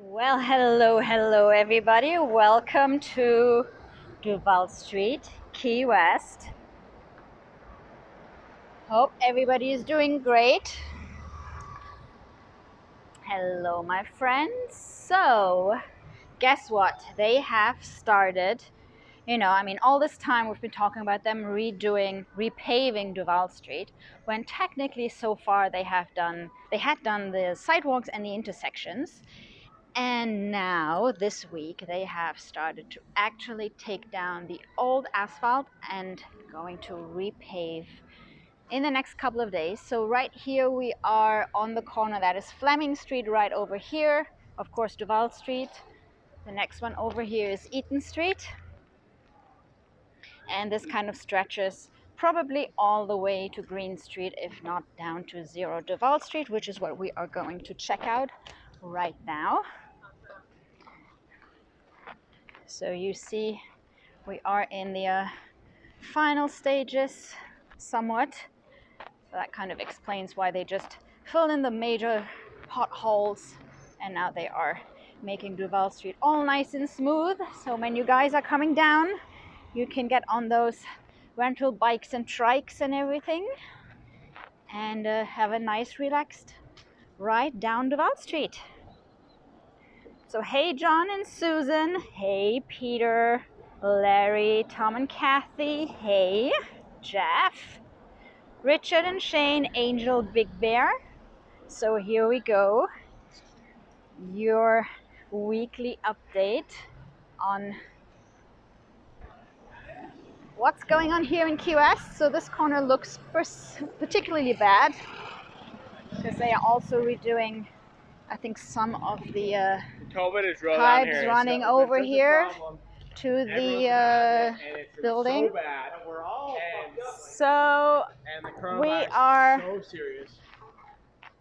Well, hello everybody. Welcome to Duval Street, Ki-West. Hope everybody is doing great. Hello, my friends. So, guess what? They have started, all this time we've been talking about them repaving Duval Street, when technically so far they had done the sidewalks and the intersections. And now, this week, they have started to actually take down the old asphalt and going to repave in the next couple of days. So right here we are on the corner. That is Fleming Street right over here. Of course, Duval Street. The next one over here is Attn Street. And this kind of stretches probably all the way to Greene Street, if not down to 0 Duval Street, which is what we are going to check out right now. So you see, we are in the final stages somewhat. So that kind of explains why they just filled in the major potholes, and now they are making Duval Street all nice and smooth. So when you guys are coming down, you can get on those rental bikes and trikes and everything, and have a nice relaxed ride down Duval Street. So hey John and Susan, hey Peter, Larry, Tom and Kathy, hey Jeff, Richard and Shane, Angel, Big Bear. So here we go, your weekly update on what's going on here in Ki-West. So this corner looks particularly bad because they are also redoing, I think, some of the pipes running over here to the building. So bad. We're all so we are so serious.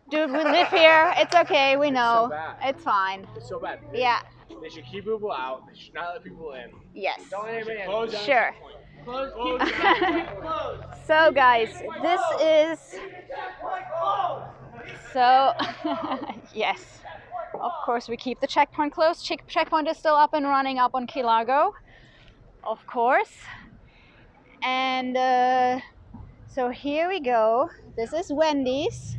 Dude, we live here. It's okay. We know. It's fine. It's so bad. Yeah. They should keep people out. They should not let people in. Yes. Don't let anybody in. Sure. Close. So guys, this is so yes. Of course, we keep the checkpoint closed. Checkpoint is still up and running up on Key Largo, of course. And so here we go. This is Wendy's.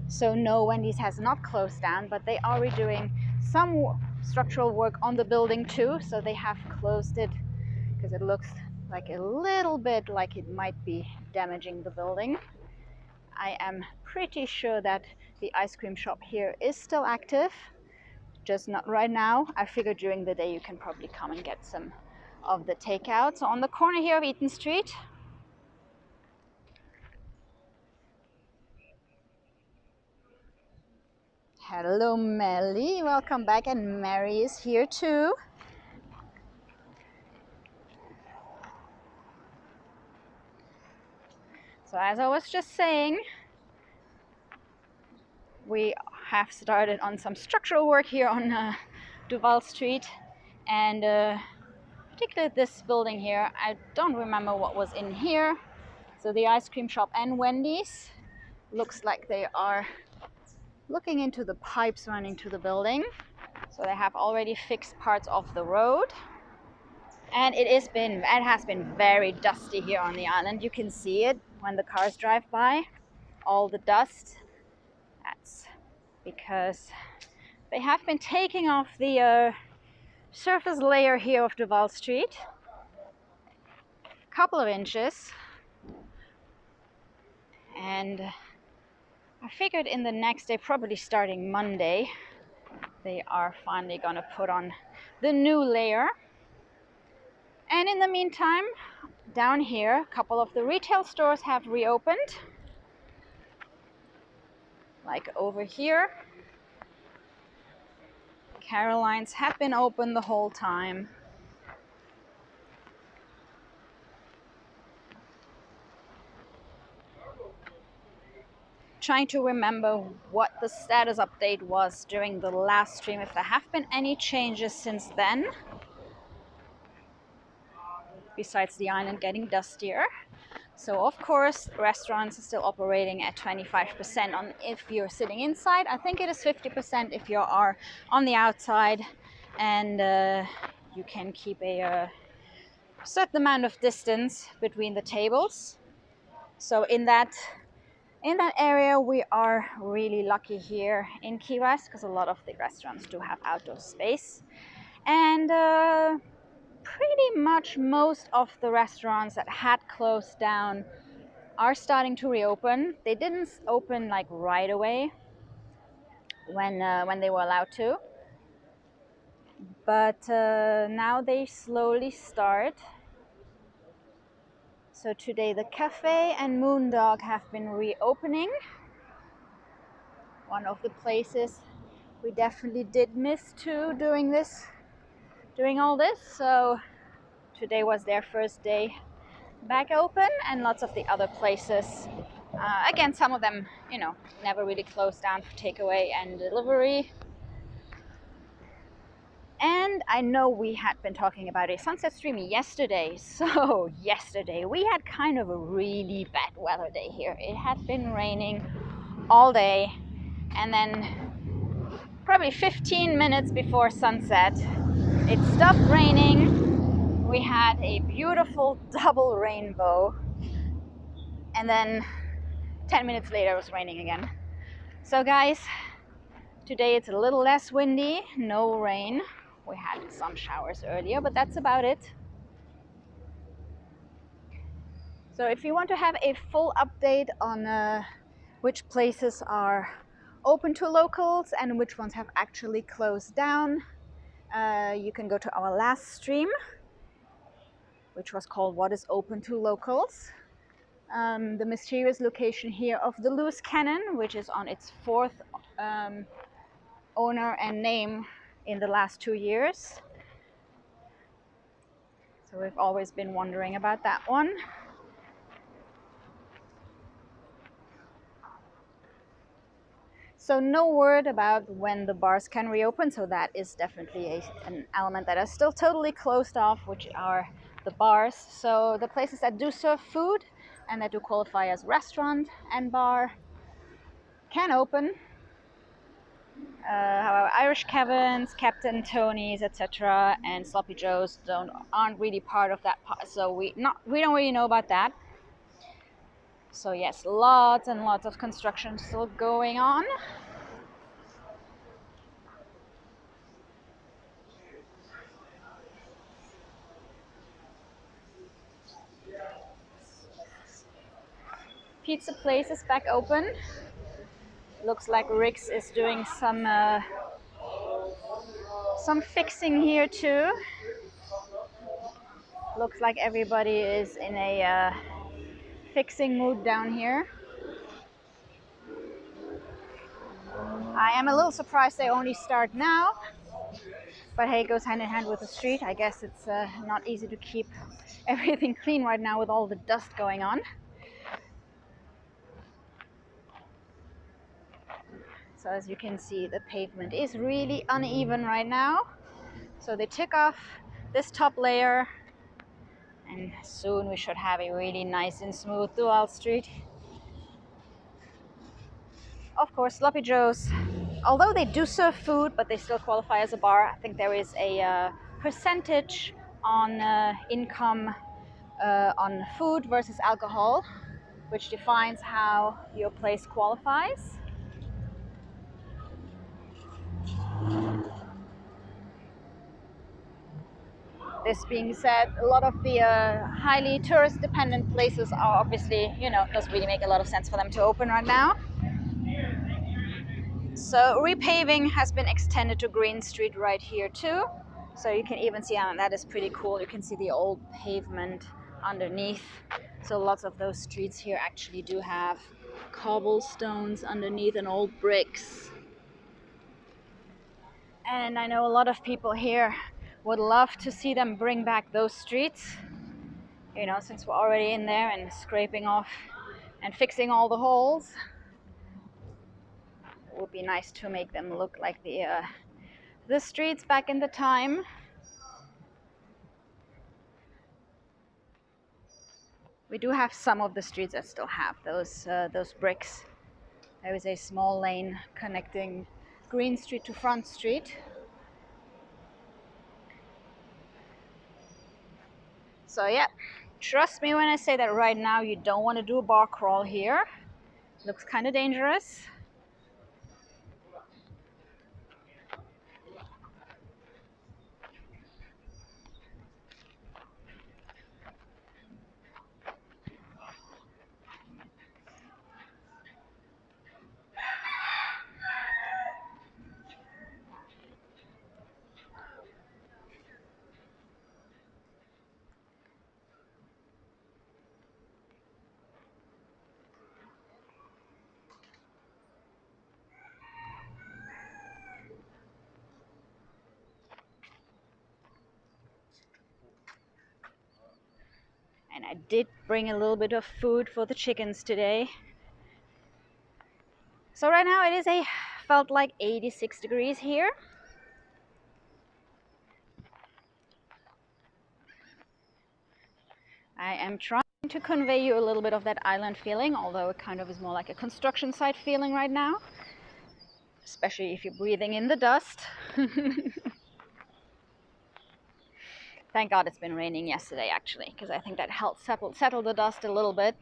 So no, Wendy's has not closed down, but they are redoing some structural work on the building too. So they have closed it because it looks like a little bit like it might be damaging the building. I am pretty sure that the ice cream shop here is still active, just not right now. I figured during the day you can probably come and get some of the takeout. So on the corner here of Attn Street, hello Melly, welcome back, and Mary is here too. So as I was just saying, we have started on some structural work here on Duval Street, and particularly this building here. I don't remember what was in here. So the ice cream shop and Wendy's looks like they are looking into the pipes running to the building. So they have already fixed parts of the road. And it has been very dusty here on the island. You can see it when the cars drive by, all the dust. That's because they have been taking off the surface layer here of Duval Street. A couple of inches. And I figured in the next day, probably starting Monday, they are finally gonna put on the new layer. And in the meantime, down here, a couple of the retail stores have reopened. Like over here. Caroline's have been open the whole time. Trying to remember what the status update was during the last stream, if there have been any changes since then. Besides the island getting dustier. So of course, restaurants are still operating at 25% on if you're sitting inside. I think it is 50% if you are on the outside, and you can keep a certain amount of distance between the tables. So in that area, we are really lucky here in Ki-West because a lot of the restaurants do have outdoor space, and pretty much most of the restaurants that had closed down are starting to reopen. They didn't open like right away when they were allowed to, but now they slowly start. So today the cafe and Moondog have been reopening. One of the places we definitely did miss too doing all this. So today was their first day back open, and lots of the other places, again, some of them, you know, never really closed down for takeaway and delivery. And I know we had been talking about a sunset stream yesterday. So yesterday we had kind of a really bad weather day here. It had been raining all day, and then probably 15 minutes before sunset it stopped raining. We had a beautiful double rainbow, and then 10 minutes later it was raining again. So guys, today it's a little less windy, no rain. We had some showers earlier, but that's about it. So if you want to have a full update on which places are open to locals and which ones have actually closed down, you can go to our last stream, which was called What is Open to Locals? The mysterious location here of the loose cannon, which is on its fourth owner and name in the last 2 years. So we've always been wondering about that one. So no word about when the bars can reopen, so that is definitely an element that is still totally closed off, which are the bars. So the places that do serve food and that do qualify as restaurant and bar can open. However, Irish Kevin's, Captain Tony's, etc., and Sloppy Joe's aren't really part of that part, so we don't really know about that. So yes, lots and lots of construction still going on. Pizza place is back open. Looks like Rick's is doing some fixing here too. Looks like everybody is in a fixing mood down here. I am a little surprised they only start now, but hey, it goes hand in hand with the street. I guess it's not easy to keep everything clean right now with all the dust going on. So as you can see, the pavement is really uneven right now. So they took off this top layer, and soon we should have a really nice and smooth Duval Street. Of course, Sloppy Joe's although they do serve food, but they still qualify as a bar. I think there is a percentage on income on food versus alcohol, which defines how your place qualifies. This being said, a lot of the highly tourist-dependent places are obviously, you know, doesn't really make a lot of sense for them to open right now. So repaving has been extended to Greene Street right here too. So you can even see, that is pretty cool. You can see the old pavement underneath. So lots of those streets here actually do have cobblestones underneath and old bricks. And I know a lot of people here would love to see them bring back those streets. You know, since we're already in there and scraping off and fixing all the holes, it would be nice to make them look like the streets back in the time. We do have some of the streets that still have those bricks. There is a small lane connecting Greene Street to Front Street. So yeah, trust me when I say that right now you don't want to do a bar crawl here. Looks kind of dangerous. And I did bring a little bit of food for the chickens today. So right now it is felt like 86 degrees here. I am trying to convey you a little bit of that island feeling, although it kind of is more like a construction site feeling right now, especially if you're breathing in the dust. Thank God it's been raining yesterday, actually, because I think that helped settle the dust a little bit.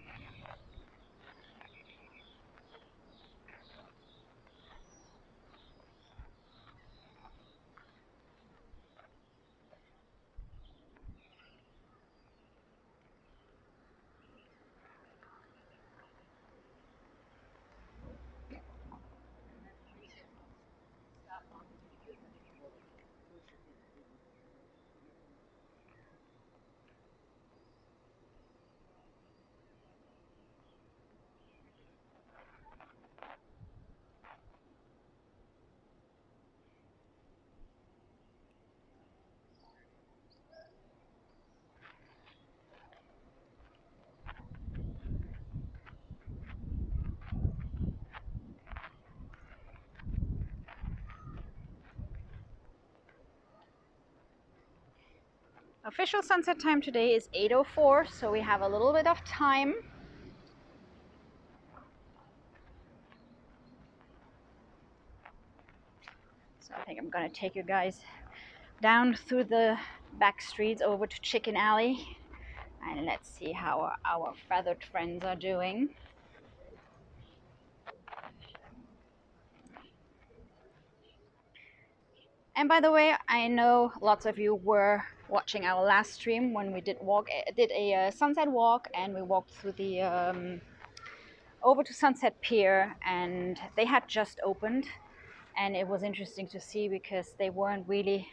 Official sunset time today is 8:04, so we have a little bit of time. So I think I'm gonna take you guys down through the back streets over to Chicken Alley, and let's see how our feathered friends are doing. And by the way, I know lots of you were watching our last stream when we did a sunset walk, and we walked through the over to Sunset Pier, and they had just opened, and it was interesting to see because they weren't really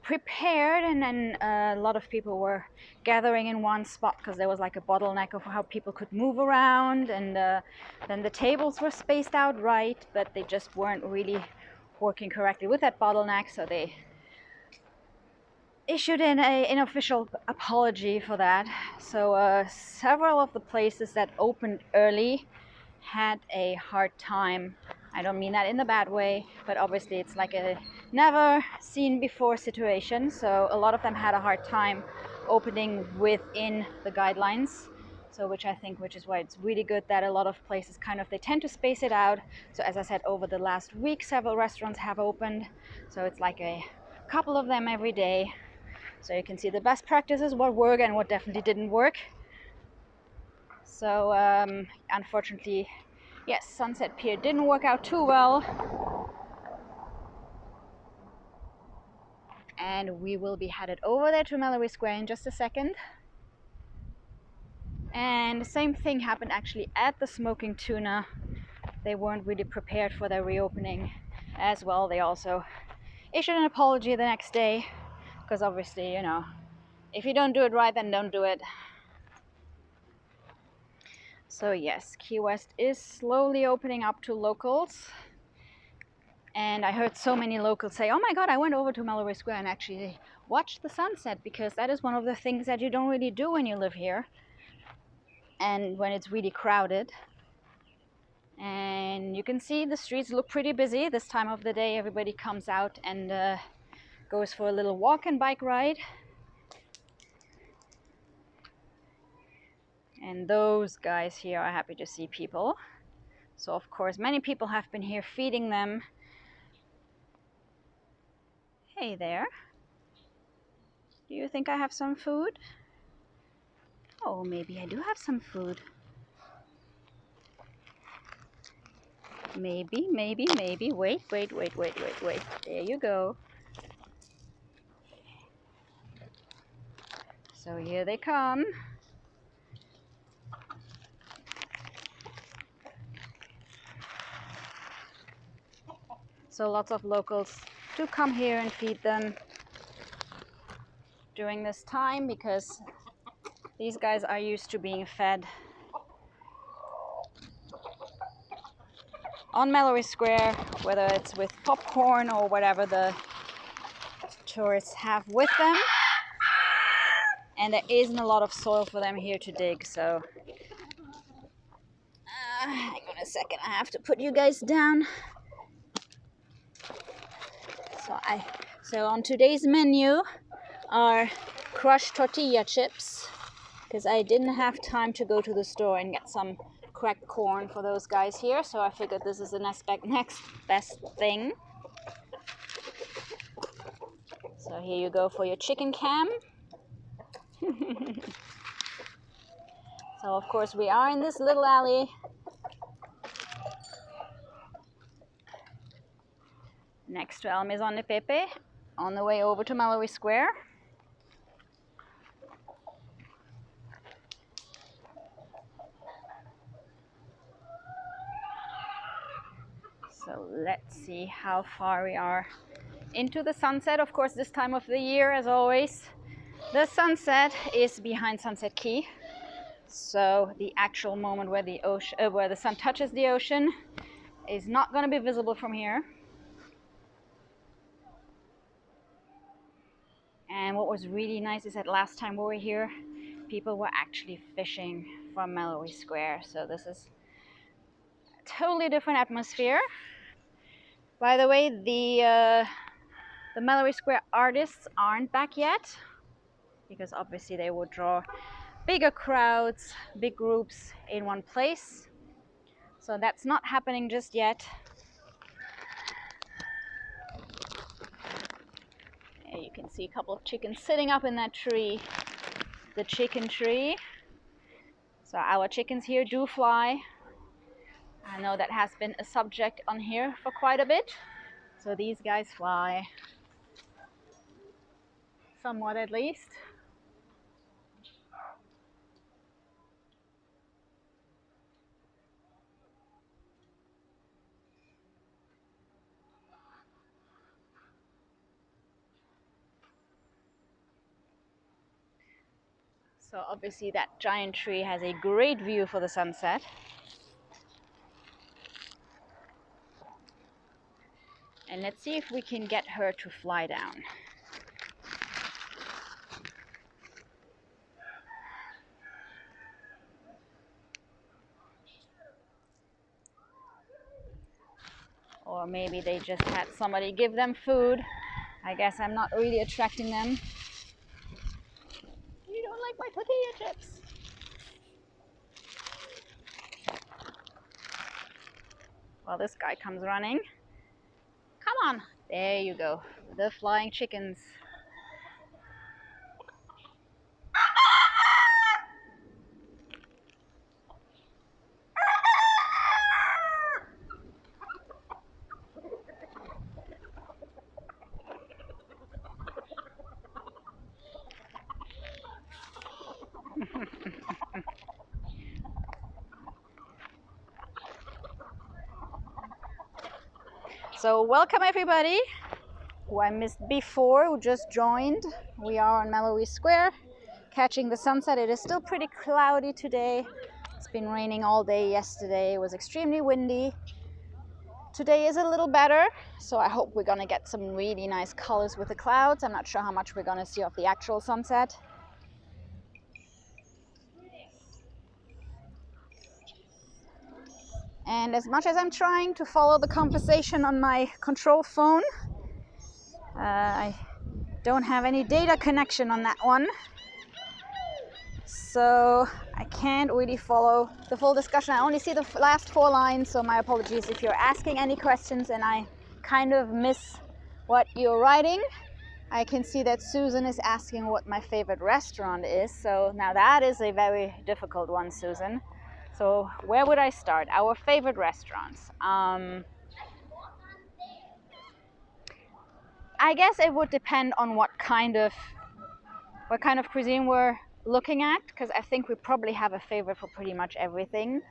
prepared, and then a lot of people were gathering in one spot because there was like a bottleneck of how people could move around, and then the tables were spaced out right, but they just weren't really working correctly with that bottleneck, so they issued an official apology for that. So several of the places that opened early had a hard time. I don't mean that in the bad way, but obviously it's like a never seen before situation, so a lot of them had a hard time opening within the guidelines. So which is why it's really good that a lot of places they tend to space it out. So as I said, over the last week, several restaurants have opened. So it's like a couple of them every day. So you can see the best practices, what worked and what definitely didn't work. So unfortunately, yes, Sunset Pier didn't work out too well. And we will be headed over there to Mallory Square in just a second. And the same thing happened actually at the Smoking Tuna. They weren't really prepared for their reopening as well. They also issued an apology the next day, because obviously, you know, if you don't do it right, then don't do it. So yes, Ki-West is slowly opening up to locals. And I heard so many locals say, oh my god, I went over to Mallory Square and actually watched the sunset, because that is one of the things that you don't really do when you live here and when it's really crowded. And you can see the streets look pretty busy this time of the day. Everybody comes out and goes for a little walk and bike ride. And those guys here are happy to see people. So of course many people have been here feeding them. Hey there. Do you think I have some food? Oh, maybe I do have some food. Maybe. Wait. There you go. So here they come. So lots of locals do come here and feed them during this time, because these guys are used to being fed on Mallory Square, whether it's with popcorn or whatever the tourists have with them. And there isn't a lot of soil for them here to dig, so hang on a second, I have to put you guys down. So on today's menu are crushed tortilla chips, because I didn't have time to go to the store and get some cracked corn for those guys here, so I figured this is the next best thing. So here you go for your chicken cam. So of course we are in this little alley next to El Maison de Pepe on the way over to Mallory Square. So let's see how far we are into the sunset. Of course, this time of the year, as always, the sunset is behind Sunset Key. So the actual moment where the sun touches the ocean is not going to be visible from here. And what was really nice is that last time we were here, people were actually fishing from Mallory Square. So this is a totally different atmosphere. By the way, the Mallory Square artists aren't back yet, because obviously they would draw bigger crowds, big groups in one place. So that's not happening just yet. There you can see a couple of chickens sitting up in that tree, the chicken tree. So our chickens here do fly. I know that has been a subject on here for quite a bit. So these guys fly, somewhat at least. So obviously that giant tree has a great view for the sunset. And let's see if we can get her to fly down. Or maybe they just had somebody give them food. I guess I'm not really attracting them. You don't like my tortilla chips? Well, this guy comes running. Come on. There you go. The flying chickens. So welcome everybody who I missed before, who just joined. We are on Mallory Square, catching the sunset. It is still pretty cloudy today. It's been raining all day yesterday. It was extremely windy. Today is a little better, so I hope we're gonna get some really nice colors with the clouds. I'm not sure how much we're gonna see of the actual sunset. And as much as I'm trying to follow the conversation on my control phone, I don't have any data connection on that one. So I can't really follow the full discussion. I only see the last 4 lines, so my apologies if you're asking any questions and I kind of miss what you're writing. I can see that Susan is asking what my favorite restaurant is. So now that is a very difficult one, Susan. So where would I start? Our favorite restaurants. I guess it would depend on what kind of cuisine we're looking at, because I think we probably have a favorite for pretty much everything.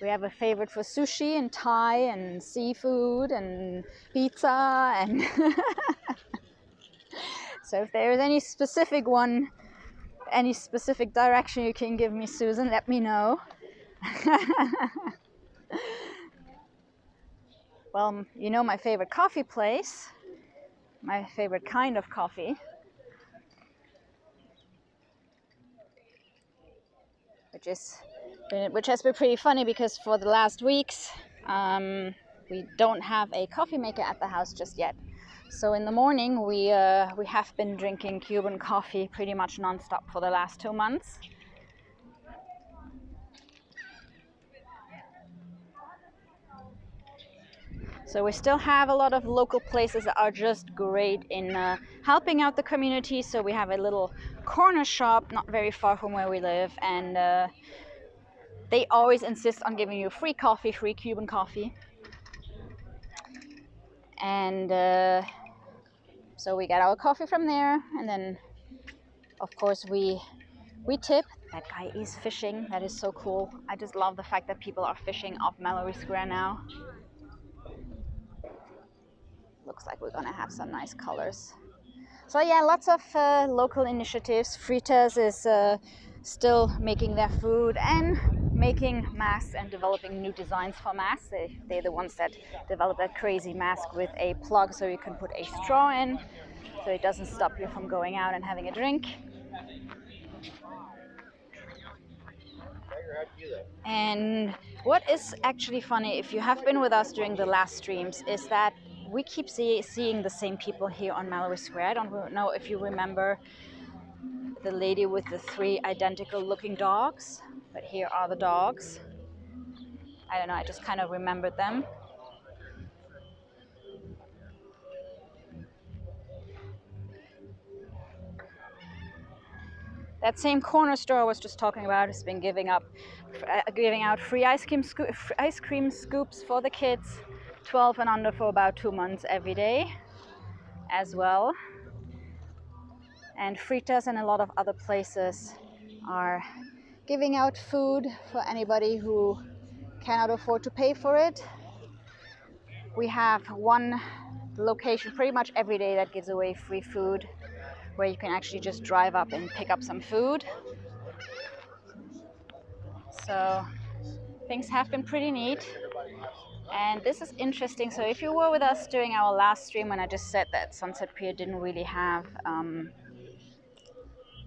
We have a favorite for sushi and Thai and seafood and pizza and so if there is any specific one, any specific direction you can give me, Susan, let me know. Well, you know my favorite coffee place, my favorite kind of coffee, which has been pretty funny because for the last weeks we don't have a coffee maker at the house just yet. So in the morning we have been drinking Cuban coffee pretty much non-stop for the last 2 months. So we still have a lot of local places that are just great in helping out the community. So we have a little corner shop not very far from where we live, and they always insist on giving you free coffee, free Cuban coffee. And so we get our coffee from there, and then of course we tip. That guy is fishing. That is so cool. I just love the fact that people are fishing off Mallory Square now. Looks like we're gonna have some nice colors. So yeah, lots of local initiatives. Fritas is still making their food and making masks and developing new designs for masks. They're the ones that developed that crazy mask with a plug so you can put a straw in, so it doesn't stop you from going out and having a drink. And what is actually funny, if you have been with us during the last streams, is that we keep seeing the same people here on Mallory Square. I don't know if you remember the lady with the 3 identical looking dogs, but here are the dogs. I don't know, I just kind of remembered them. That same corner store I was just talking about has been giving out free ice cream scoops for the kids, 12 and under, for about 2 months every day as well. And Fritas and a lot of other places are giving out food for anybody who cannot afford to pay for it. We have one location pretty much every day that gives away free food, where you can actually just drive up and pick up some food. So things have been pretty neat. And this is interesting. So if you were with us during our last stream, when I just said that Sunset Pier didn't really have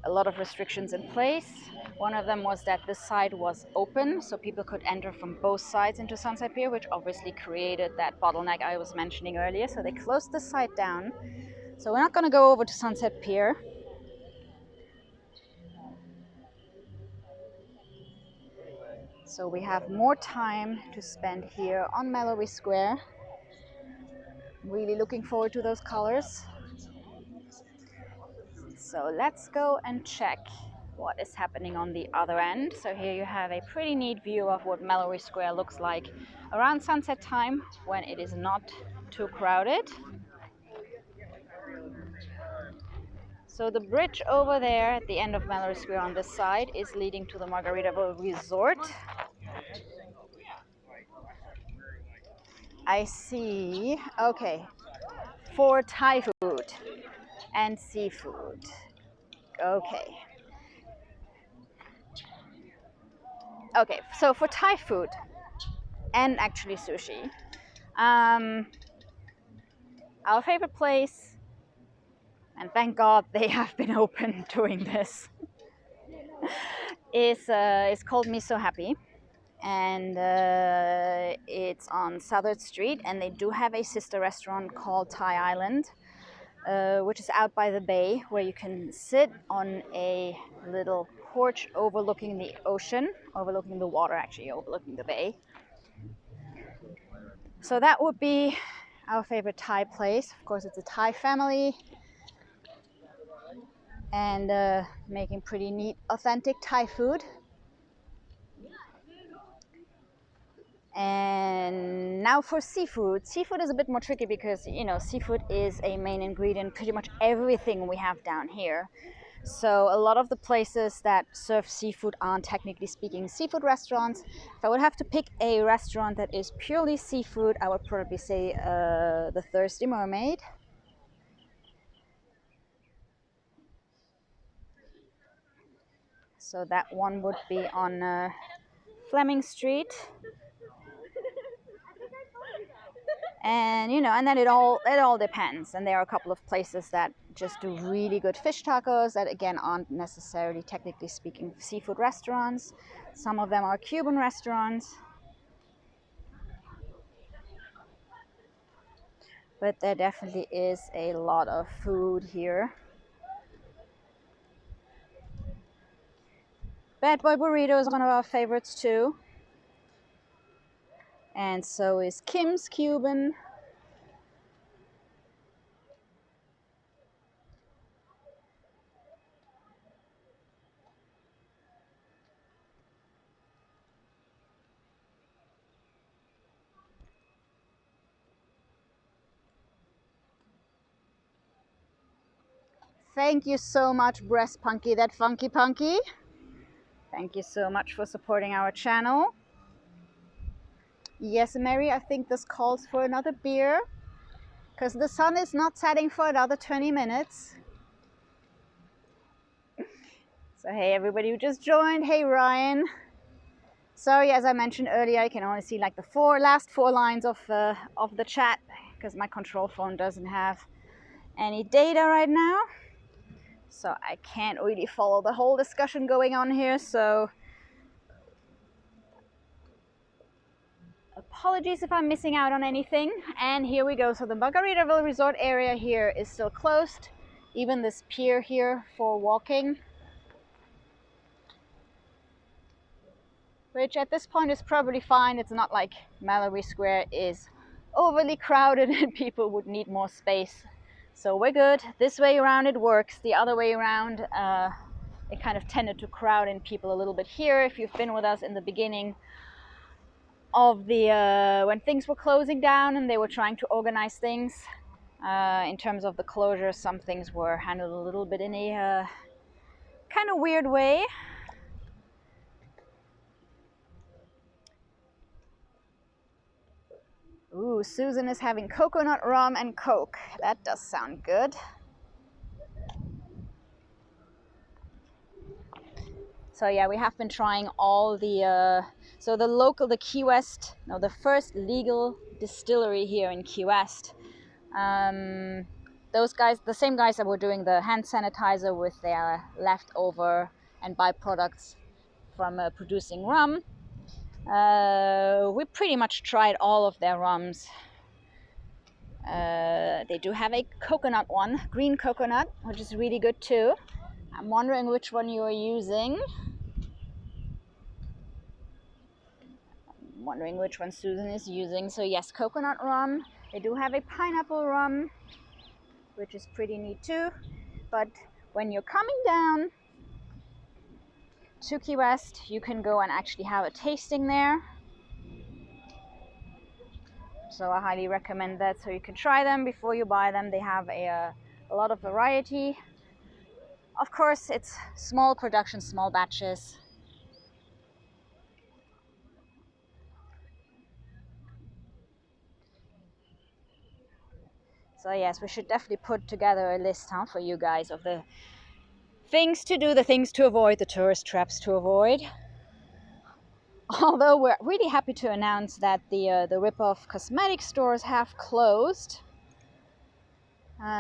a lot of restrictions in place, one of them was that this side was open, so people could enter from both sides into Sunset Pier, which obviously created that bottleneck I was mentioning earlier. So they closed this side down. So we're not going to go over to Sunset Pier. So we have more time to spend here on Mallory Square. Really looking forward to those colors. So let's go and check what is happening on the other end. So here you have a pretty neat view of what Mallory Square looks like around sunset time when it is not too crowded. So the bridge over there at the end of Mallory Square on this side is leading to the Margaritaville Resort. I see. Okay. For Thai food and seafood. Okay. Okay, so for Thai food and actually sushi, our favorite place, and thank God they have been open doing this, is called Me So Happy. And it's on Southern Street, and they do have a sister restaurant called Thai Island, which is out by the bay, where you can sit on a little porch overlooking the ocean, overlooking the water, actually overlooking the bay. So that would be our favorite Thai place. Of course, it's a Thai family, and making pretty neat, authentic Thai food. And now for seafood. Seafood is a bit more tricky because, you know, seafood is a main ingredient, pretty much everything we have down here. So a lot of the places that serve seafood aren't technically speaking seafood restaurants. If I would have to pick a restaurant that is purely seafood, I would probably say the Thirsty Mermaid. So that one would be on Fleming Street. And you know, and then it all depends. And there are a couple of places that just do really good fish tacos that again aren't necessarily technically speaking seafood restaurants. Some of them are Cuban restaurants. But there definitely is a lot of food here. Bad Boy Burrito is one of our favorites too. And so is Kim's Cuban. Thank you so much, Breast Punky, that funky punky. Thank you so much for supporting our channel. Yes, Mary, I think this calls for another beer because the sun is not setting for another 20 minutes. So hey, everybody who just joined. Hey, Ryan. Sorry, as I mentioned earlier, I can only see like the last four lines of the chat because my control phone doesn't have any data right now. So I can't really follow the whole discussion going on here. So apologies if I'm missing out on anything. And here we go. So the Margaritaville Resort area here is still closed. Even this pier here for walking, which at this point is probably fine. It's not like Mallory Square is overly crowded and people would need more space. So we're good. This way around it works. The other way around, it kind of tended to crowd in people a little bit here. If you've been with us in the beginning of the when things were closing down and they were trying to organize things in terms of the closure, some things were handled a little bit in a kind of weird way. Ooh, Susan is having coconut rum and Coke. That does sound good. So yeah, we have been trying all the so the Ki-West, no, the first legal distillery here in Ki-West. Those guys, the same guys that were doing the hand sanitizer with their leftover and byproducts from producing rum. We pretty much tried all of their rums. They do have a coconut one, green coconut, which is really good too. I'm wondering which one you are using. wondering which one Susan is using. So yes, coconut rum. They do have a pineapple rum, which is pretty neat too. But when you're coming down to Ki-West, you can go and actually have a tasting there. So I highly recommend that, so you can try them before you buy them. They have a lot of variety. Of course, it's small production, small batches. So yes, we should definitely put together a list, huh, for you guys of the things to do, the things to avoid, the tourist traps to avoid. Although we're really happy to announce that the rip-off cosmetic stores have closed.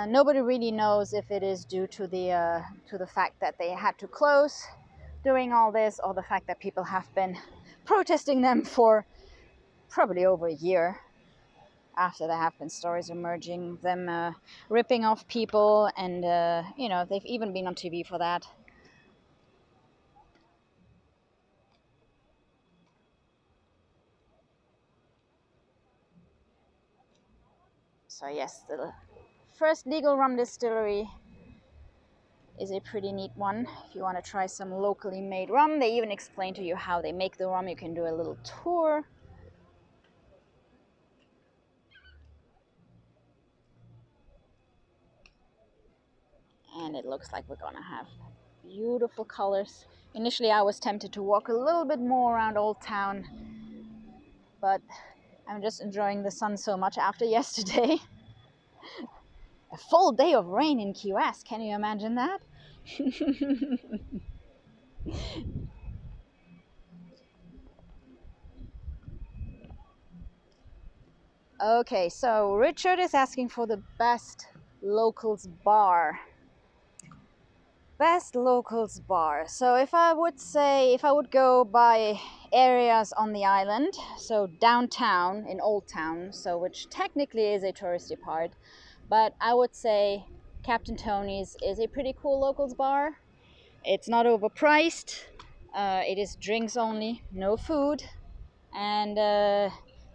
Nobody really knows if it is due to the fact that they had to close during all this, or the fact that people have been protesting them for probably over a year, after there have been stories emerging, them ripping off people, and you know, they've even been on TV for that. So yes, the first legal rum distillery is a pretty neat one. If you want to try some locally made rum, they even explain to you how they make the rum. You can do a little tour. And it looks like we're gonna have beautiful colors. Initially I was tempted to walk a little bit more around Old Town, but I'm just enjoying the sun so much after yesterday. A full day of rain in Ki-West, can you imagine that? Okay, so Richard is asking for the best locals bar. Best locals bar. So if I would go by areas on the island, so downtown in Old Town, so which technically is a touristy part, but I would say Captain Tony's is a pretty cool locals bar. It's not overpriced. It is drinks only, no food, and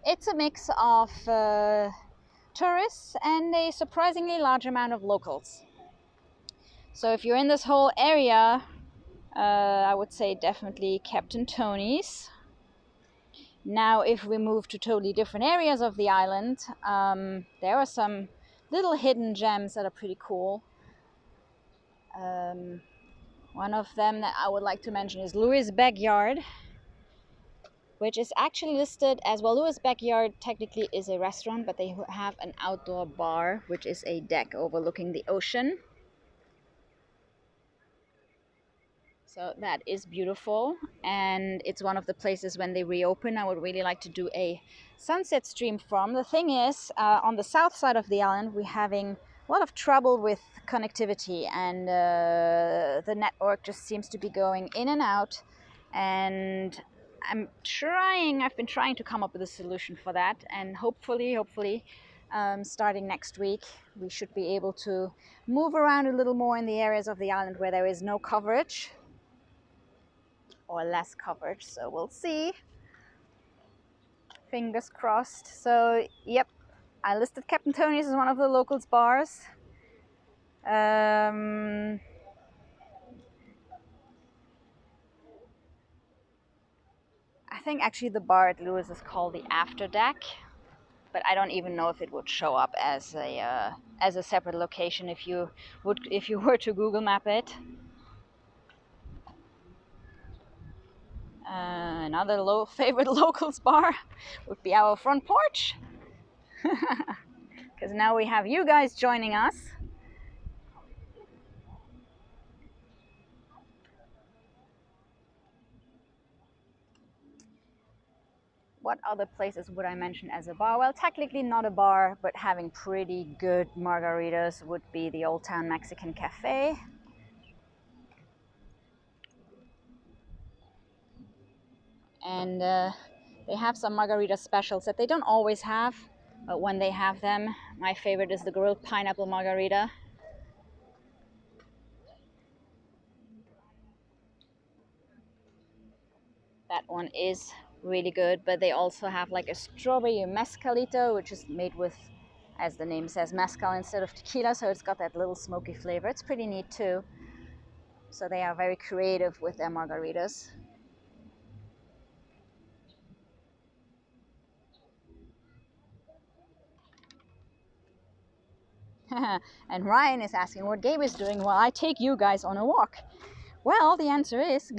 it's a mix of tourists and a surprisingly large amount of locals. So if you're in this whole area, I would say definitely Captain Tony's. Now, if we move to totally different areas of the island, there are some little hidden gems that are pretty cool. One of them that I would like to mention is Louis' Backyard, which is actually listed as, well, Louis' Backyard technically is a restaurant, but they have an outdoor bar, which is a deck overlooking the ocean. So that is beautiful, and it's one of the places when they reopen I would really like to do a sunset stream from. The thing is, on the south side of the island we're having a lot of trouble with connectivity, and the network just seems to be going in and out, and I've been trying to come up with a solution for that, and hopefully starting next week we should be able to move around a little more in the areas of the island where there is no coverage or less coverage, so we'll see. Fingers crossed. So yep, I listed Captain Tony's as one of the locals bars. I think actually the bar at Lewis is called the After Deck, but I don't even know if it would show up as a separate location if you were to Google map it. Another favorite locals bar would be our front porch, because now we have you guys joining us. What other places would I mention as a bar? Well, technically not a bar, but having pretty good margaritas would be the Old Town Mexican Cafe. And they have some margarita specials that they don't always have, but when they have them, my favorite is the grilled pineapple margarita. That one is really good. But they also have like a strawberry mezcalito, which is made with, as the name says, mezcal instead of tequila, so it's got that little smoky flavor. It's pretty neat too. So they are very creative with their margaritas. And Ryan is asking what Gabe is doing while I take you guys on a walk. Well, the answer is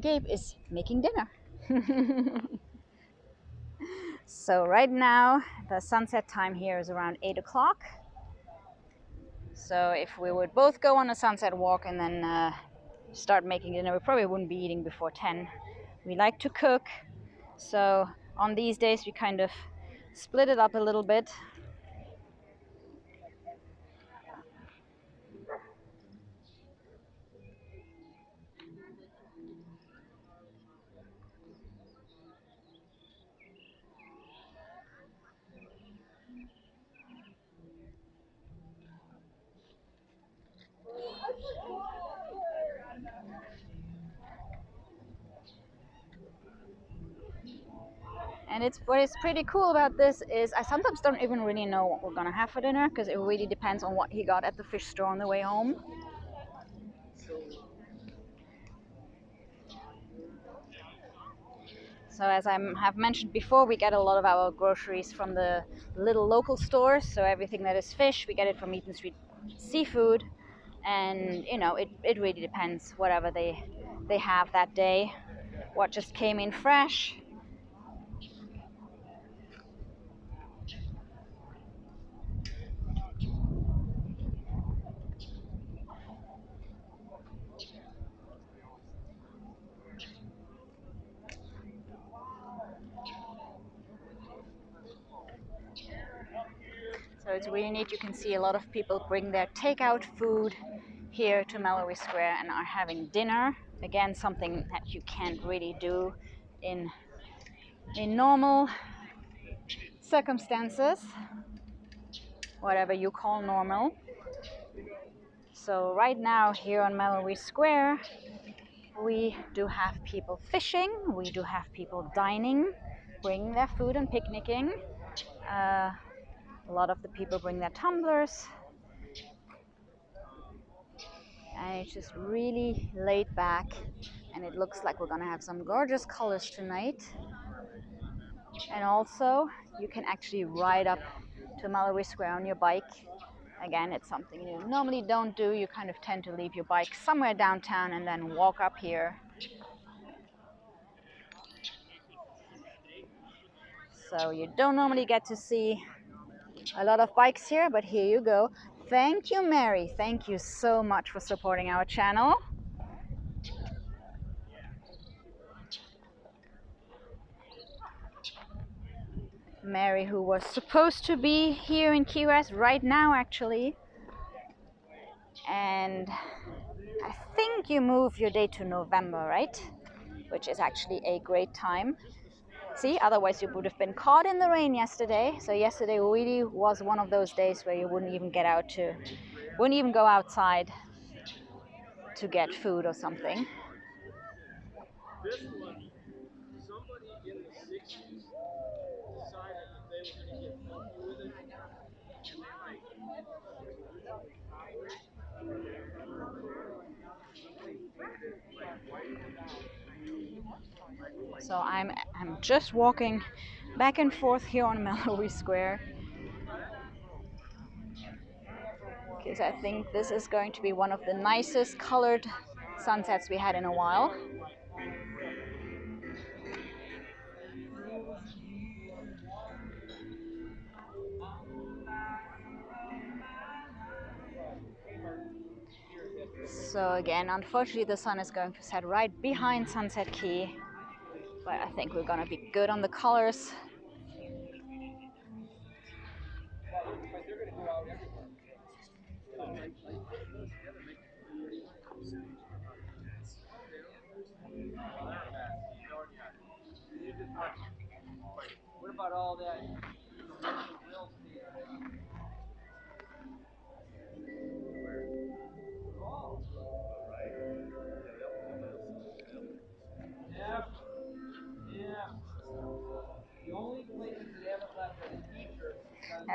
Gabe is making dinner. So right now the sunset time here is around 8 o'clock. So if we would both go on a sunset walk and then start making dinner, we probably wouldn't be eating before 10. We like to cook, so on these days we kind of split it up a little bit. And what is pretty cool about this is I sometimes don't even really know what we're gonna have for dinner, because it really depends on what he got at the fish store on the way home. So as I have mentioned before, we get a lot of our groceries from the little local stores. So everything that is fish, we get it from Eaton Street Seafood. And you know, it really depends whatever they have that day, what just came in fresh. So it's really neat. You can see a lot of people bring their takeout food here to Mallory Square and are having dinner. Again, something that you can't really do in normal circumstances, whatever you call normal. So right now here on Mallory Square, we do have people fishing, we do have people dining, bringing their food and picnicking. A lot of the people bring their tumblers, and it's just really laid back, and it looks like we're gonna have some gorgeous colors tonight. And also you can actually ride up to Mallory Square on your bike. Again, it's something you normally don't do. You kind of tend to leave your bike somewhere downtown and then walk up here. So you don't normally get to see a lot of bikes here, but here you go. Thank you, Mary. Thank you so much for supporting our channel. Mary, who was supposed to be here in Ki-West right now, actually. And I think you move your date to November, right? Which is actually a great time. See, otherwise you would have been caught in the rain yesterday. So yesterday really was one of those days where you wouldn't even wouldn't even go outside to get food or something. So I'm just walking back and forth here on Mallory Square, because I think this is going to be one of the nicest colored sunsets we had in a while. So again, unfortunately the sun is going to set right behind Sunset Key, but I think we're gonna be good on the colors. What about all that?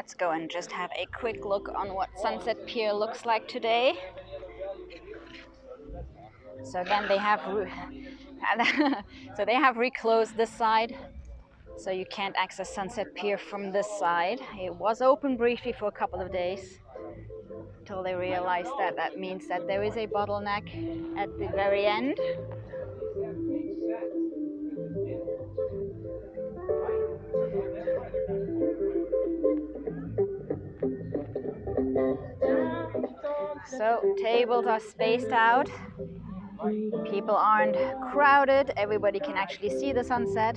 Let's go and just have a quick look on what Sunset Pier looks like today. So again, they have reclosed this side, so you can't access Sunset Pier from this side. It was open briefly for a couple of days until they realized that that means that there is a bottleneck at the very end. So tables are spaced out. People aren't crowded. Everybody can actually see the sunset.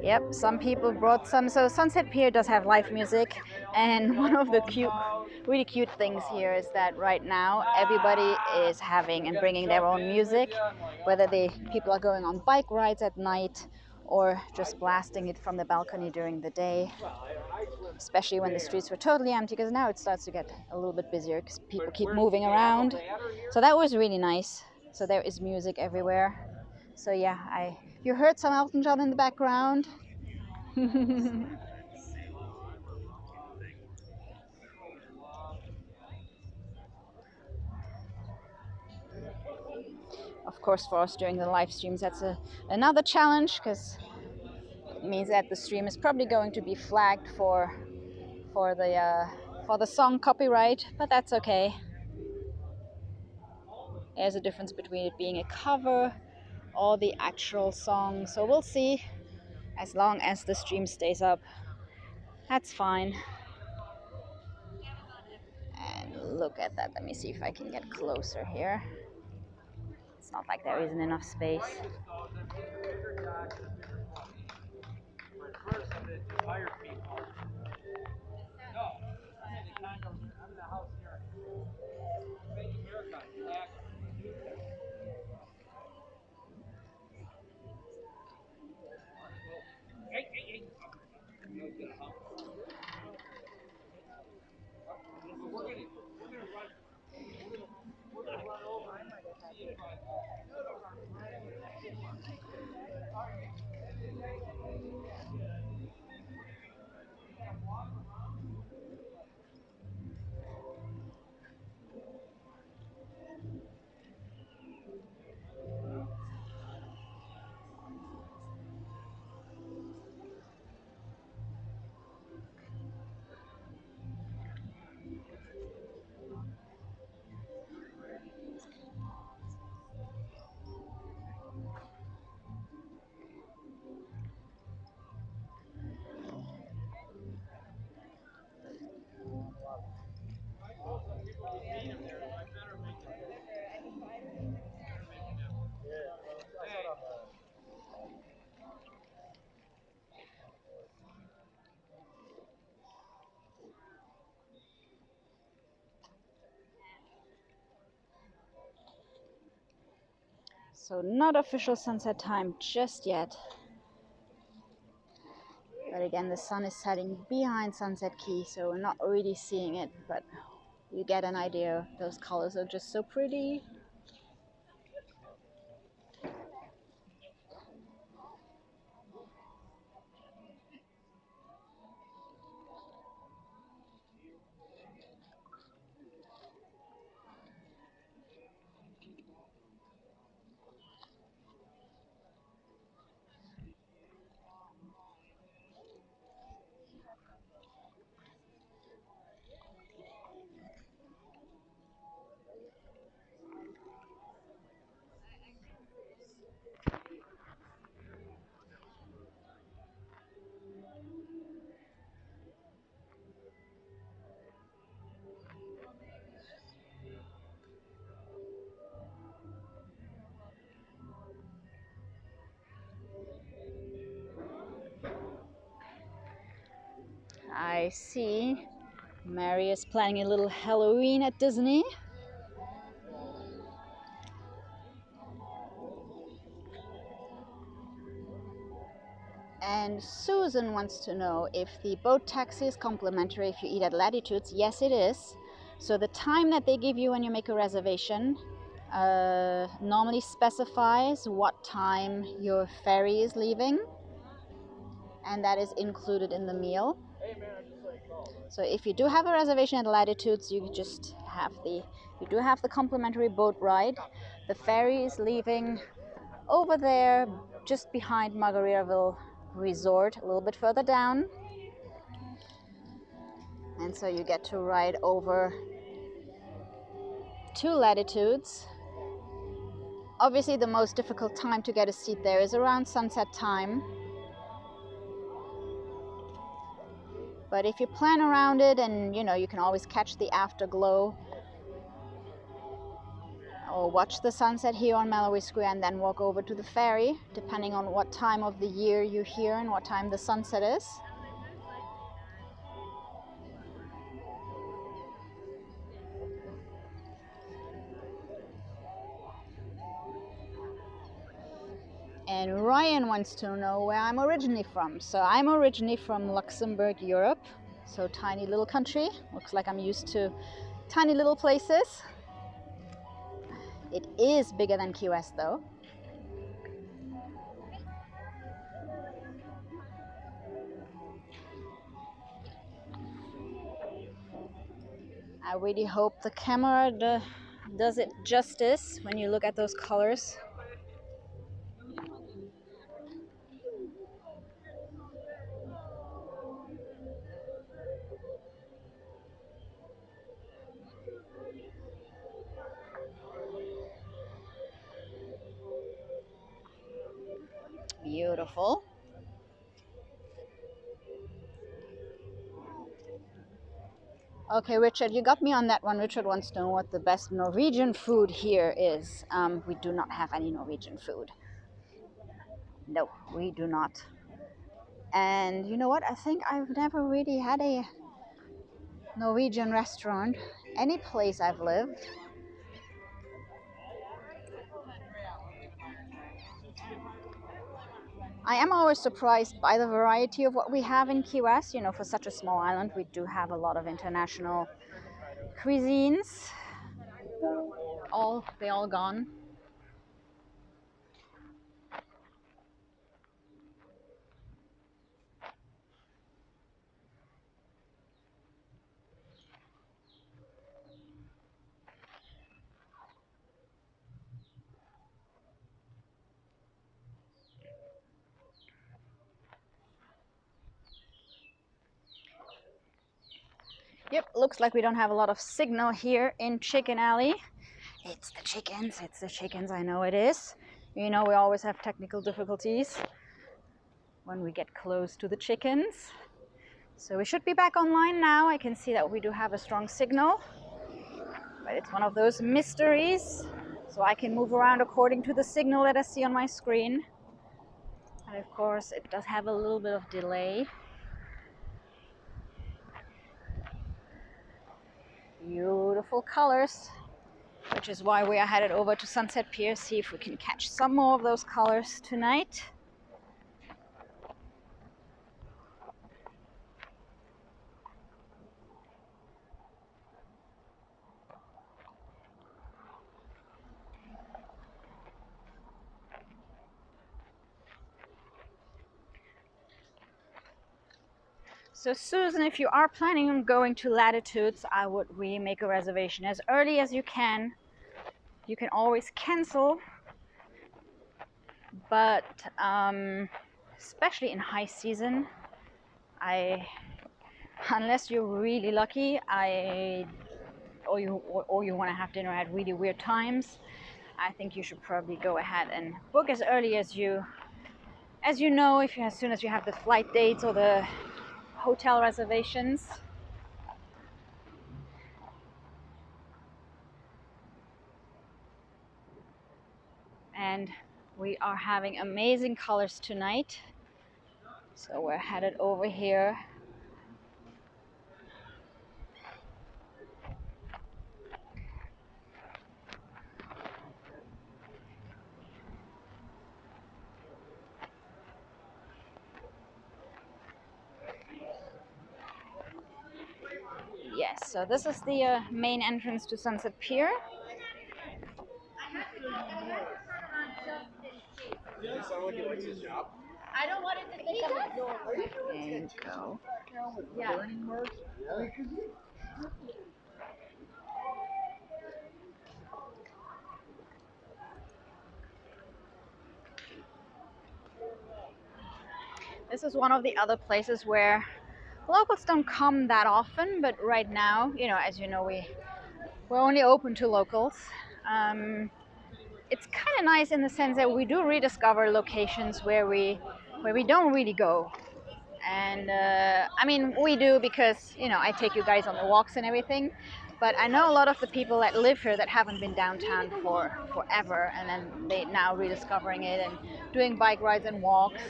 Yep, some people brought some. So Sunset Pier does have live music, and one of the really cute things here is that right now everybody is having and bringing their own music, whether people are going on bike rides at night or just blasting it from the balcony during the day, especially when the streets were totally empty, because now it starts to get a little bit busier because people keep moving around. So that was really nice. So there is music everywhere. So yeah, you heard some Elton John in the background. Of course, for us during the live streams, that's another challenge, because it means that the stream is probably going to be flagged for the song copyright, but that's okay. There's a difference between it being a cover or the actual song, so we'll see. As long as the stream stays up, that's fine. And look at that. Let me see if I can get closer here. It's not like there isn't enough space. So not official sunset time just yet. But again, the sun is setting behind Sunset Key, so we're not really seeing it, but you get an idea. Those colors are just so pretty. I see Mary is planning a little Halloween at Disney. And Susan wants to know if the boat taxi is complimentary if you eat at Latitudes. Yes, it is. So the time that they give you when you make a reservation normally specifies what time your ferry is leaving, and that is included in the meal. So if you do have a reservation at Latitudes, you do have the complimentary boat ride. The ferry is leaving over there just behind Margaritaville Resort, a little bit further down. And so you get to ride over to Latitudes. Obviously the most difficult time to get a seat there is around sunset time. But if you plan around it, and you know, you can always catch the afterglow or watch the sunset here on Mallory Square and then walk over to the ferry, depending on what time of the year you're here and what time the sunset is. And Ryan wants to know where I'm originally from. So I'm originally from Luxembourg, Europe. So tiny little country. Looks like I'm used to tiny little places. It is bigger than Ki-West though. I really hope the camera does it justice when you look at those colors. Beautiful. Okay, Richard, you got me on that one. Richard wants to know what the best Norwegian food here is. We do not have any Norwegian food. No, we do not. And you know what? I think I've never really had a Norwegian restaurant any place I've lived. I am always surprised by the variety of what we have in Ki-West. You know, for such a small island, we do have a lot of international cuisines. They all gone. Yep, looks like we don't have a lot of signal here in Chicken Alley. It's the chickens, I know it is. You know, we always have technical difficulties when we get close to the chickens. So we should be back online now. I can see that we do have a strong signal, but it's one of those mysteries. So I can move around according to the signal that I see on my screen. And of course, it does have a little bit of delay. Beautiful colors, which is why we are headed over to Sunset Pier, see if we can catch some more of those colors tonight. So Susan, if you are planning on going to Latitudes, I would really make a reservation as early as you can. You can always cancel, but especially in high season, unless you're really lucky, or you want to have dinner at really weird times, I think you should probably go ahead and book as early as you know, as soon as you have the flight dates or the hotel reservations. And we are having amazing colors tonight, so we're headed over here. Yes, So this is the main entrance to Sunset Pier. I don't want it to take up the door. There you go. Yeah. This is one of the other places where locals don't come that often, but right now, you know, as you know, we're only open to locals. It's kind of nice in the sense that we do rediscover locations where we don't really go. And I mean, we do because, you know, I take you guys on the walks and everything, but I know a lot of the people that live here that haven't been downtown for forever, and then they now rediscovering it and doing bike rides and walks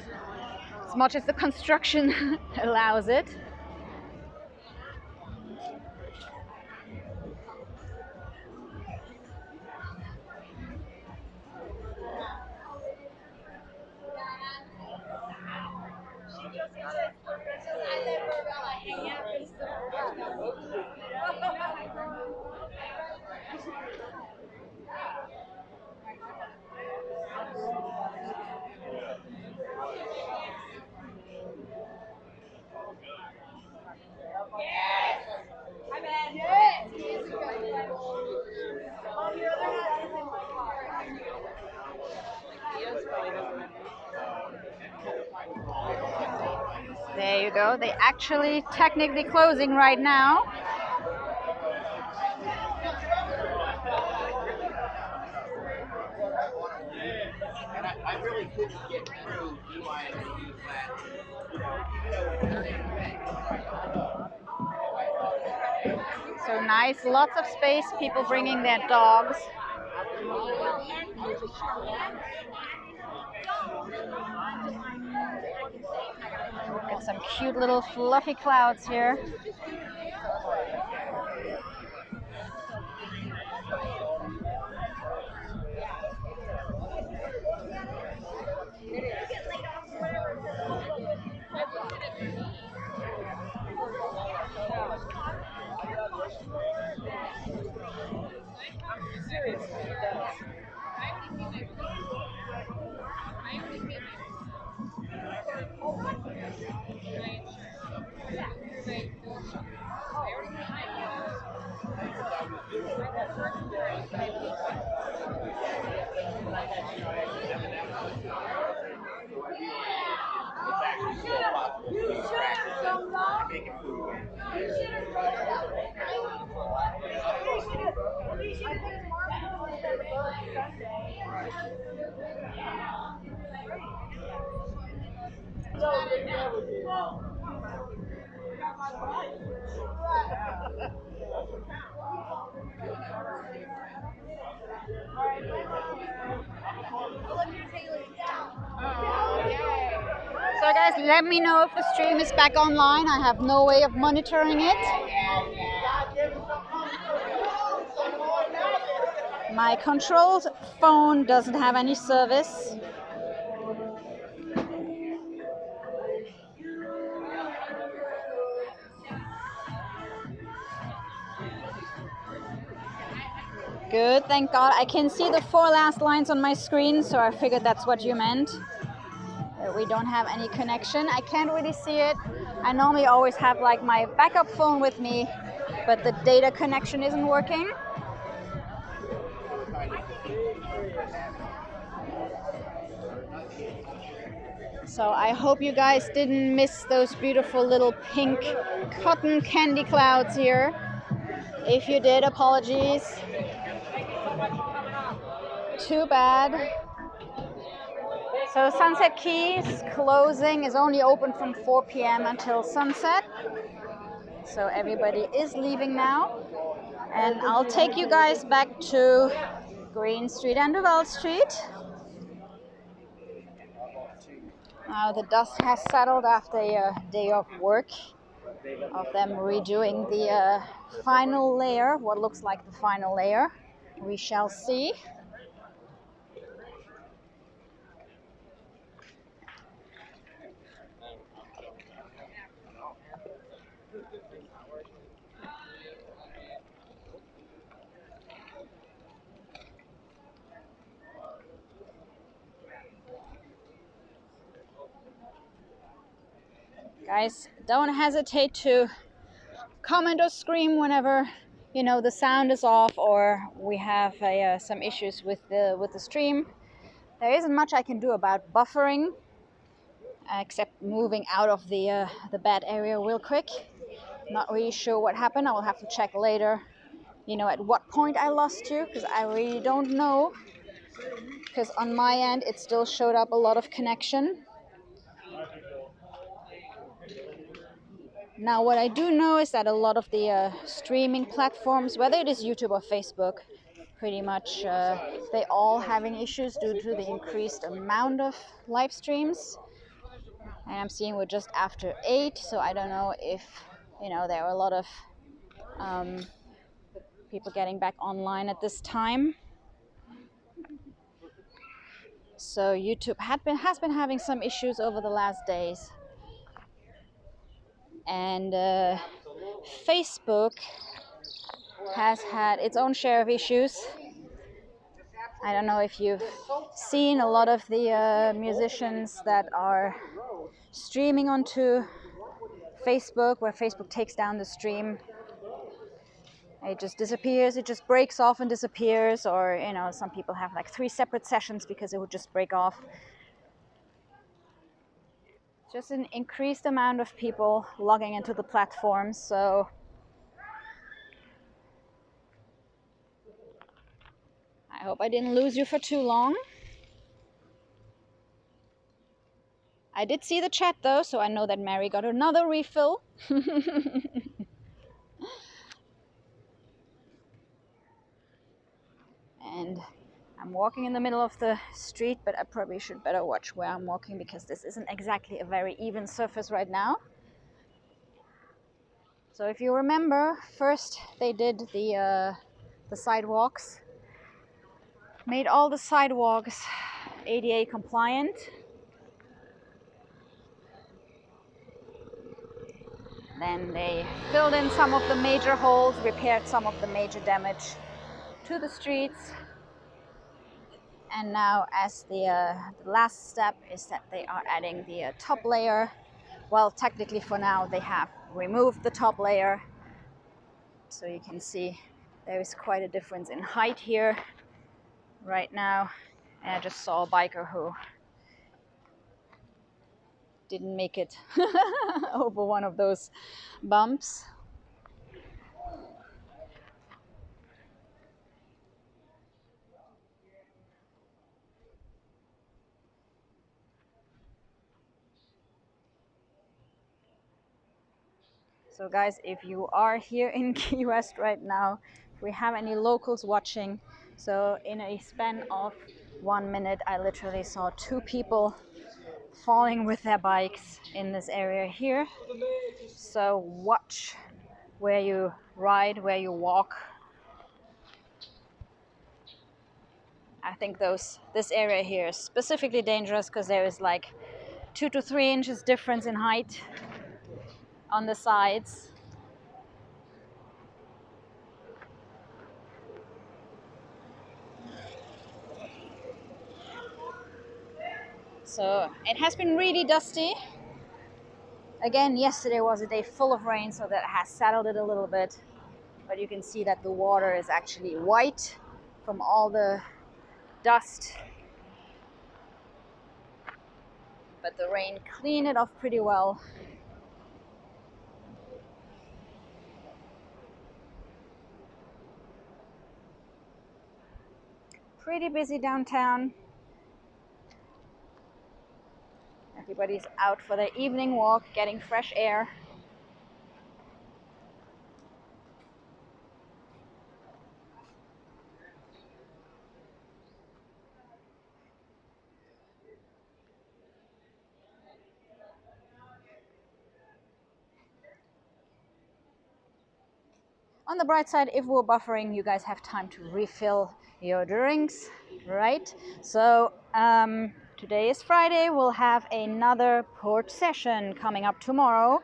as much as the construction allows it. There you go. They actually technically closing right now. And I really couldn't get through. Do I use So nice, lots of space, people bringing their dogs. Got some cute little fluffy clouds here. So guys, let me know if the stream is back online. I have no way of monitoring it. My controlled phone doesn't have any service. Good, thank God. I can see the 4 last lines on my screen, so I figured that's what you meant. We don't have any connection. I can't really see it. I normally always have like my backup phone with me, but the data connection isn't working. So I hope you guys didn't miss those beautiful little pink cotton candy clouds here. If you did, apologies. Too bad. So Sunset Keys closing is only open from 4 p.m. until sunset. So everybody is leaving now. And I'll take you guys back to Greene Street and Duval Street. Now the dust has settled after a day of work, of them redoing the final layer, what looks like the final layer. We shall see. Guys, don't hesitate to comment or scream whenever, you know, the sound is off or we have some issues with the stream. There isn't much I can do about buffering, except moving out of the bad area real quick. Not really sure what happened. I will have to check later, you know, at what point I lost you, because I really don't know. Because on my end, it still showed up a lot of connection. Now, what I do know is that a lot of the streaming platforms, whether it is YouTube or Facebook, pretty much they all having issues due to the increased amount of live streams. And I'm seeing we're just after 8, so I don't know if, you know, there are a lot of people getting back online at this time. So YouTube has been having some issues over the last days. And Facebook has had its own share of issues. I don't know if you've seen a lot of the musicians that are streaming onto Facebook, where Facebook takes down the stream. It just disappears, it just breaks off and disappears, or, you know, some people have like 3 separate sessions because it would just break off. Just an increased amount of people logging into the platform, so I hope I didn't lose you for too long. I did see the chat though, so I know that Mary got another refill. And I'm walking in the middle of the street, but I probably should better watch where I'm walking because this isn't exactly a very even surface right now. So if you remember, first they did the sidewalks, made all the sidewalks ADA compliant. Then they filled in some of the major holes, repaired some of the major damage to the streets. And now, as the last step is that they are adding the top layer. Well, technically for now they have removed the top layer. So you can see there is quite a difference in height here right now. And I just saw a biker who didn't make it over one of those bumps. So guys, if you are here in Ki-West right now, if we have any locals watching, so in a span of 1 minute, I literally saw 2 people falling with their bikes in this area here. So watch where you ride, where you walk. I think this area here is specifically dangerous because there is like 2 to 3 inches difference in height on the sides. So it has been really dusty. Again, yesterday was a day full of rain, so that has settled it a little bit. But you can see that the water is actually white from all the dust. But the rain cleaned it off pretty well. Pretty busy downtown. Everybody's out for their evening walk, getting fresh air. On the bright side, if we're buffering, you guys have time to refill your drinks, right? So today is Friday. We'll have another porch session coming up tomorrow,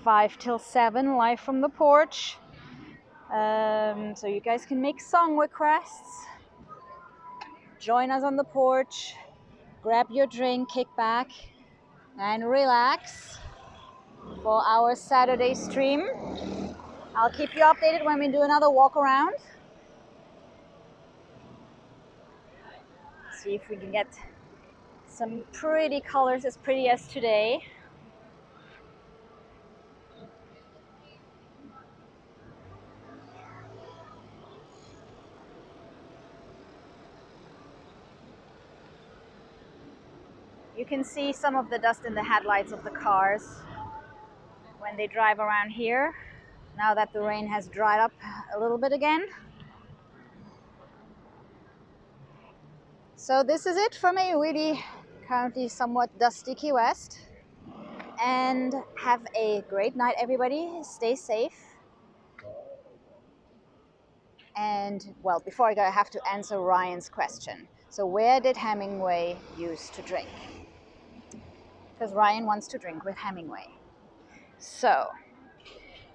5 till 7, live from the porch. So you guys can make song requests. Join us on the porch. Grab your drink, kick back, and relax. for our Saturday stream. I'll keep you updated when we do another walk around. See if we can get some pretty colors as pretty as today. You can see some of the dust in the headlights of the cars when they drive around here, now that the rain has dried up a little bit again. So this is it from a really currently somewhat dusty Key West. And have a great night, everybody. Stay safe. And well, before I go, I have to answer Ryan's question. So where did Hemingway used to drink? Because Ryan wants to drink with Hemingway. So,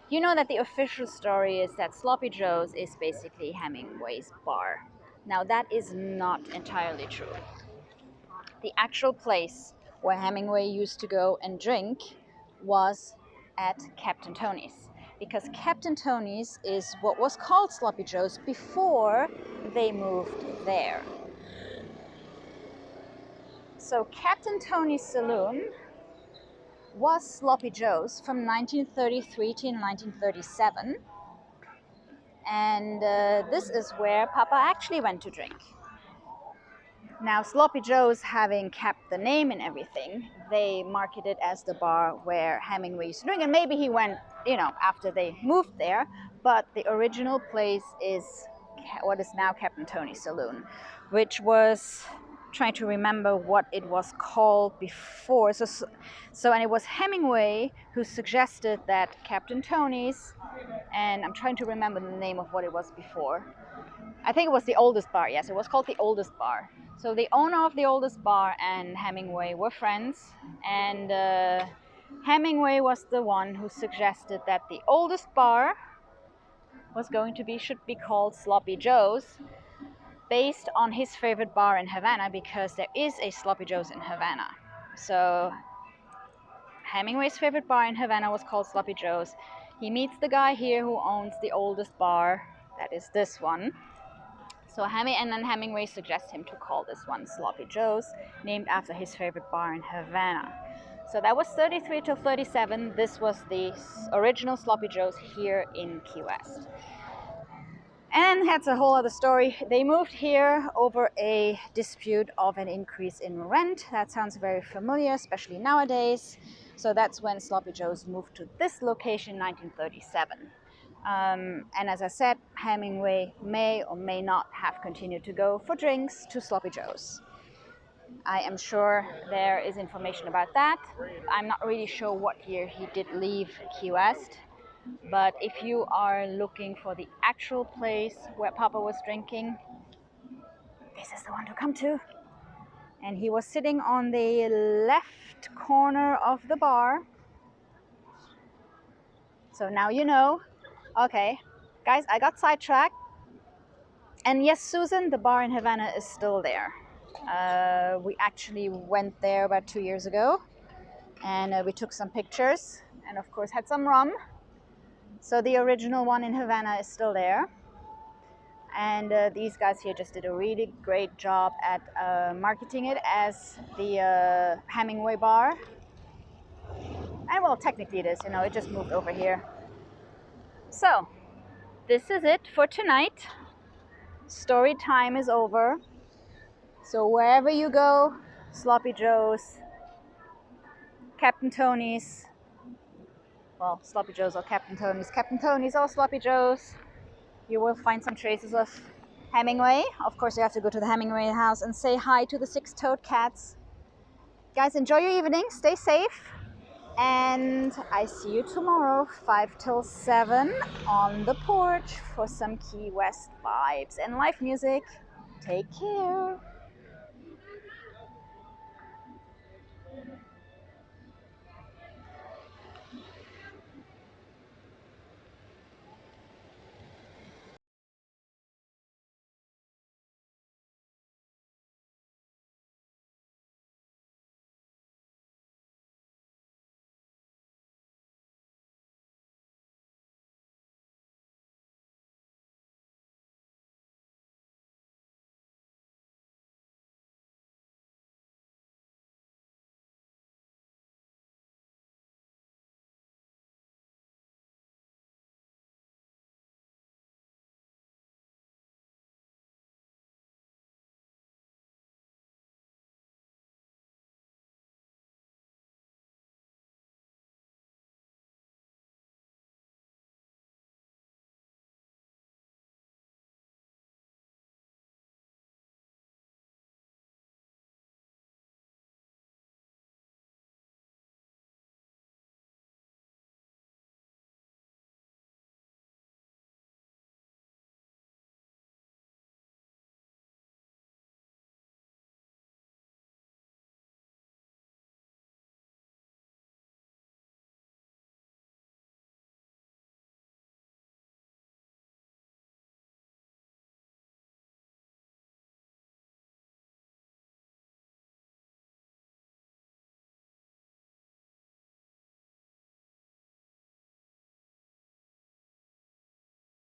you know that the official story is that Sloppy Joe's is basically Hemingway's bar. Now that is not entirely true. The actual place where Hemingway used to go and drink was at Captain Tony's. Because Captain Tony's is what was called Sloppy Joe's before they moved there. So Captain Tony's Saloon was Sloppy Joe's from 1933 to 1937. And this is where Papa actually went to drink. Now, Sloppy Joe's, having kept the name and everything, they market it as the bar where Hemingway used to drink. And maybe he went, you know, after they moved there. But the original place is what is now Captain Tony's Saloon, which was, trying to remember what it was called before. And it was Hemingway who suggested that Captain Tony's, and I'm trying to remember the name of what it was before. I think it was the Oldest Bar. Yes, it was called the Oldest Bar. So the owner of the Oldest Bar and Hemingway were friends, and Hemingway was the one who suggested that the Oldest Bar should be called Sloppy Joe's, based on his favorite bar in Havana, because there is a Sloppy Joe's in Havana. So Hemingway's favorite bar in Havana was called Sloppy Joe's. He meets the guy here who owns the Oldest Bar, that is this one. So then Hemingway suggests him to call this one Sloppy Joe's, named after his favorite bar in Havana. So that was 33 till 37. This was the original Sloppy Joe's here in Key West. And that's a whole other story. They moved here over a dispute of an increase in rent. That sounds very familiar, especially nowadays. So that's when Sloppy Joe's moved to this location in 1937. And as I said, Hemingway may or may not have continued to go for drinks to Sloppy Joe's. I am sure there is information about that. I'm not really sure what year he did leave Key West. But if you are looking for the actual place where Papa was drinking, this is the one to come to. And he was sitting on the left corner of the bar. So now you know. Okay, guys, I got sidetracked. And yes, Susan, the bar in Havana is still there. We actually went there about 2 years ago. And we took some pictures. And of course had some rum. So the original one in Havana is still there. And these guys here just did a really great job at marketing it as the Hemingway bar. And well, technically it is, you know, it just moved over here. So, this is it for tonight. Story time is over. So wherever you go, Sloppy Joe's, Captain Tony's, well, Sloppy Joe's or Captain Tony's or Sloppy Joe's, you will find some traces of Hemingway. Of course, you have to go to the Hemingway house and say hi to the 6-toed cats. Guys, enjoy your evening. Stay safe. And I see you tomorrow, 5 till 7, on the porch for some Key West vibes and live music. Take care.